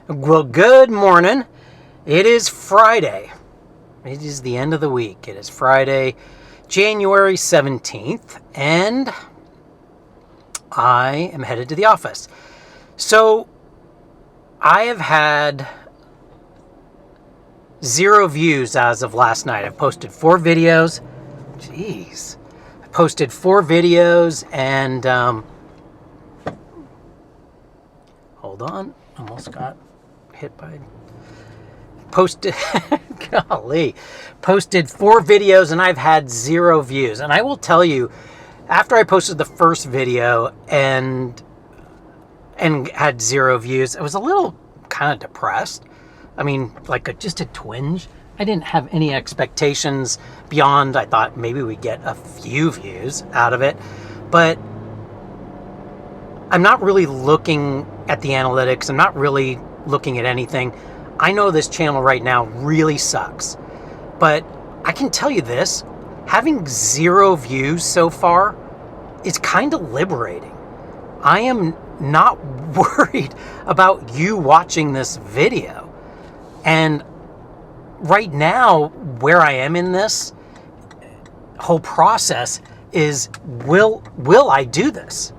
Well, good morning. It is Friday. It is the end of the week. It is Friday, January 17th, and I am headed to the office. So, I have had 0 views as of last night. I've posted 4 videos. Jeez. I posted 4 videos and, hold on. Almost got hit by... Posted 4 videos and I've had 0 views. And I will tell you, after I posted the first video and had 0 views, I was a little kind of depressed. I mean, like just a twinge. I didn't have any expectations beyond, I thought maybe we'd get a few views out of it. But I'm not really looking at the analytics. I'm not really looking at anything. I know this channel right now really sucks. But I can tell you this, having 0 views so far is kind of liberating. I am not worried about you watching this video. And right now, where I am in this whole process is, will I do this?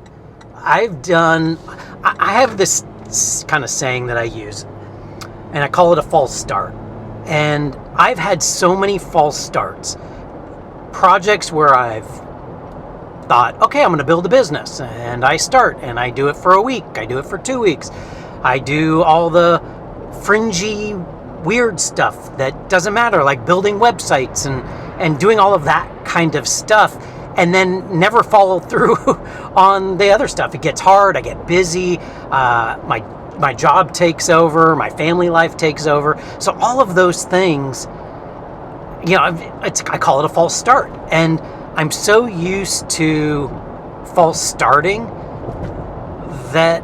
I have this kind of saying that I use, and I call it a false start. And I've had so many false starts. Projects where I've thought, okay, I'm going to build a business, and I start, and I do it for a week, I do it for 2 weeks, I do all the fringy, weird stuff that doesn't matter, like building websites and doing all of that kind of stuff, and then never follow through on the other stuff. It gets hard, I get busy, my job takes over, my family life takes over, so all of those things, you know, I call it a false start. And I'm so used to false starting that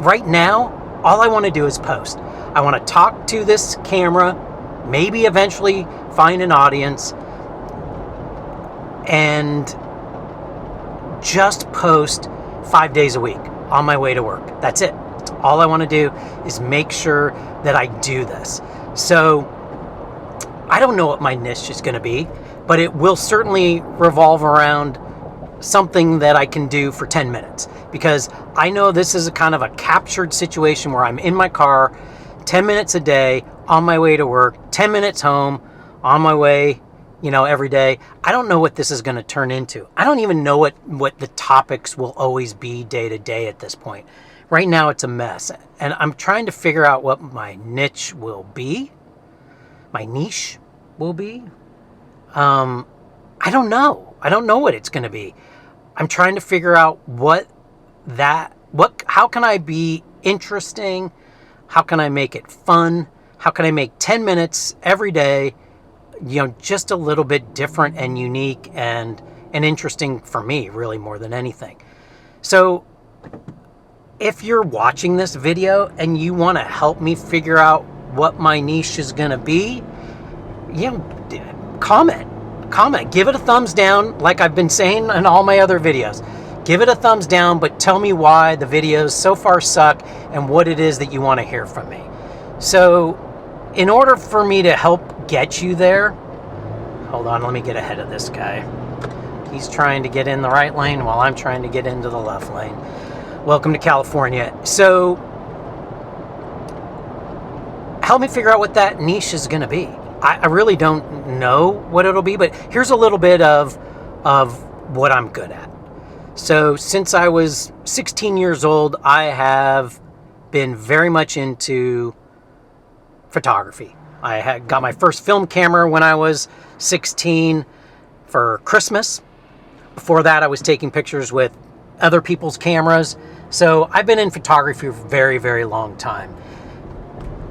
right now, all I want to do is post. I want to talk to this camera, maybe eventually find an audience, and just post 5 days a week on my way to work. That's it. That's all I want to do is make sure that I do this. So I don't know what my niche is going to be, but it will certainly revolve around something that I can do for 10 minutes. Because I know this is a kind of a captured situation where I'm in my car 10 minutes a day on my way to work, 10 minutes home on my way, every day. I don't know what this is going to turn into. I don't even know what the topics will always be day to day at this point. Right now it's a mess. And I'm trying to figure out what my niche will be. My niche will be. I don't know. I don't know what it's going to be. I'm trying to figure out how can I be interesting? How can I make it fun? How can I make 10 minutes every day, just a little bit different and unique and interesting for me, really, more than anything. So if you're watching this video and you want to help me figure out what my niche is going to be, comment, give it a thumbs down, like I've been saying in all my other videos. Give it a thumbs down, but tell me why the videos so far suck and what it is that you want to hear from me. So, in order for me to help get you there, hold on, let me get ahead of this guy. He's trying to get in the right lane while I'm trying to get into the left lane. Welcome to California. So, help me figure out what that niche is going to be. I really don't know what it'll be, but here's a little bit of what I'm good at. So since I was 16 years old, I have been very much into photography. I had got my first film camera when I was 16 for Christmas. Before that, I was taking pictures with other people's cameras. So I've been in photography for a very, very long time.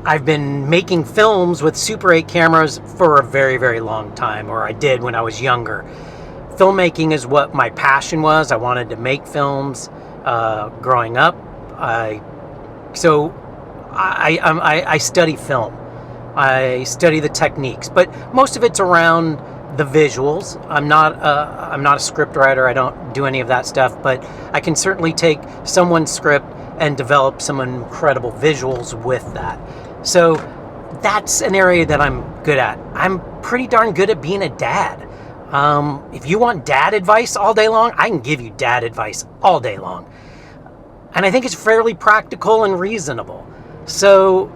I've been making films with Super 8 cameras for a very, very long time, or I did when I was younger. Filmmaking is what my passion was. I wanted to make films growing up. I study film. I study the techniques, but most of it's around the visuals. I'm not a script writer. I don't do any of that stuff, but I can certainly take someone's script and develop some incredible visuals with that. So that's an area that I'm good at. I'm pretty darn good at being a dad. If you want dad advice all day long, I can give you dad advice all day long. And I think it's fairly practical and reasonable. So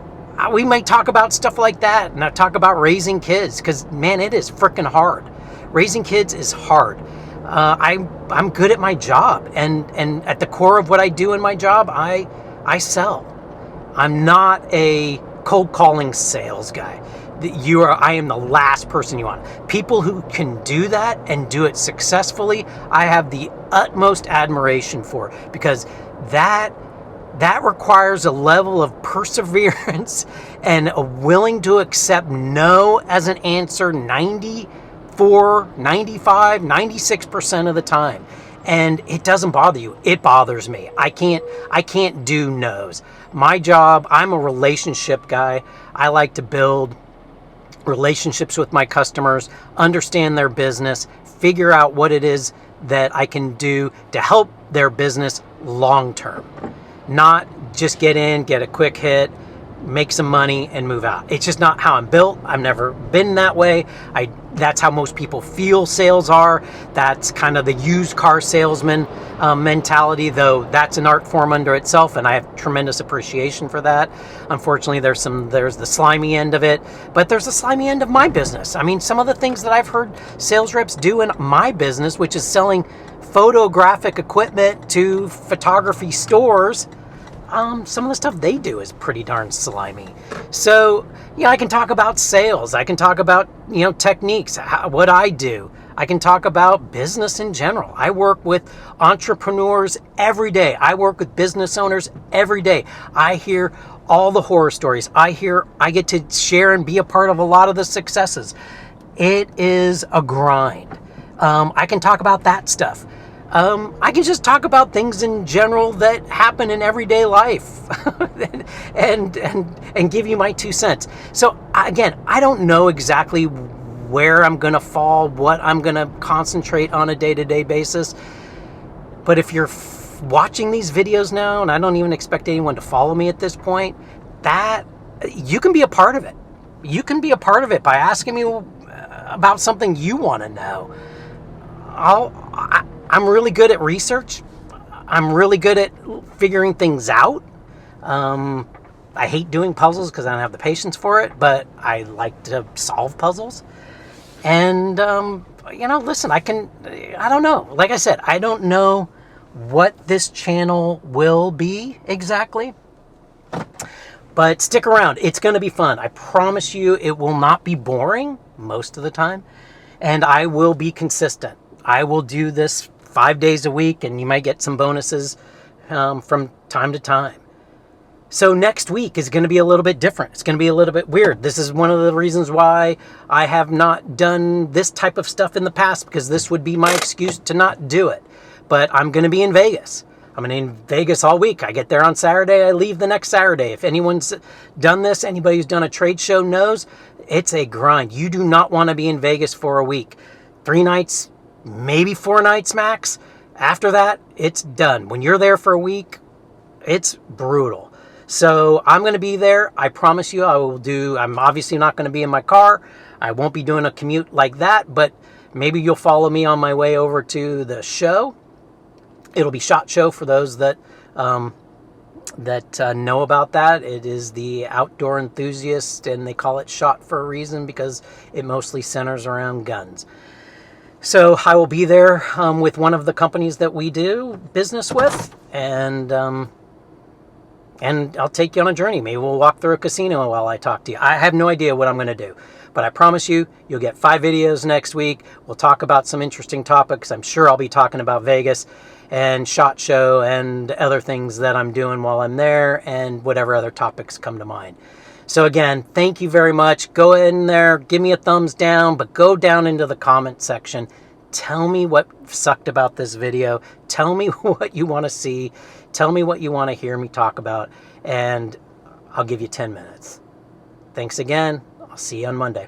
we might talk about stuff like that, and I talk about raising kids, because man, it is freaking hard. Raising kids is hard. I'm good at my job, and at the core of what I do in my job, I sell. I'm not a cold calling sales guy. I am the last person you want. People who can do that and do it successfully, I have the utmost admiration for, because that requires a level of perseverance and a willing to accept no as an answer 94, 95, 96% of the time. And it doesn't bother you. It bothers me. I can't do no's. My job, I'm a relationship guy. I like to build relationships with my customers, understand their business, figure out what it is that I can do to help their business long term. Not just get in, get a quick hit, make some money and move out. It's just not how I'm built. I've never been that way. That's how most people feel sales are. That's kind of the used car salesman mentality, though that's an art form unto itself, and I have tremendous appreciation for that. Unfortunately, there's the slimy end of it, but there's the slimy end of my business. I mean, some of the things that I've heard sales reps do in my business, which is selling photographic equipment to photography stores, some of the stuff they do is pretty darn slimy. So, I can talk about sales. I can talk about, techniques, what I do. I can talk about business in general. I work with entrepreneurs every day. I work with business owners every day. I hear all the horror stories. I get to share and be a part of a lot of the successes. It is a grind. I can talk about that stuff. I can just talk about things in general that happen in everyday life and give you my 2 cents. So again, I don't know exactly where I'm going to fall, what I'm going to concentrate on a day-to-day basis. But if you're watching these videos now, and I don't even expect anyone to follow me at this point, that you can be a part of it. You can be a part of it by asking me about something you want to know. I'm really good at research. I'm really good at figuring things out. I hate doing puzzles because I don't have the patience for it, but I like to solve puzzles. And, listen, I don't know. Like I said, I don't know what this channel will be exactly, but stick around. It's going to be fun. I promise you it will not be boring most of the time, and I will be consistent. I will do this 5 days a week, and you might get some bonuses from time to time. So next week is going to be a little bit different. It's going to be a little bit weird. This is one of the reasons why I have not done this type of stuff in the past, because this would be my excuse to not do it. But I'm going to be in Vegas. I'm going to be in Vegas all week. I get there on Saturday. I leave the next Saturday. If anyone's done this, anybody who's done a trade show knows, it's a grind. You do not want to be in Vegas for a week. 3 nights, maybe 4 nights max. After that, it's done. When you're there for a week, it's brutal. So I'm going to be there. I promise you I'm obviously not going to be in my car. I won't be doing a commute like that, but maybe you'll follow me on my way over to the show. It'll be SHOT Show for those that know about that. It is the outdoor enthusiast, and they call it SHOT for a reason, because it mostly centers around guns. So I will be there with one of the companies that we do business with, and I'll take you on a journey. Maybe we'll walk through a casino while I talk to you. I have no idea what I'm going to do, but I promise you'll get 5 videos next week. We'll talk about some interesting topics. I'm sure I'll be talking about Vegas and SHOT Show and other things that I'm doing while I'm there, and whatever other topics come to mind. So again, thank you very much. Go in there, give me a thumbs down, but go down into the comment section. Tell me what sucked about this video. Tell me what you want to see. Tell me what you want to hear me talk about, and I'll give you 10 minutes. Thanks again. I'll see you on Monday.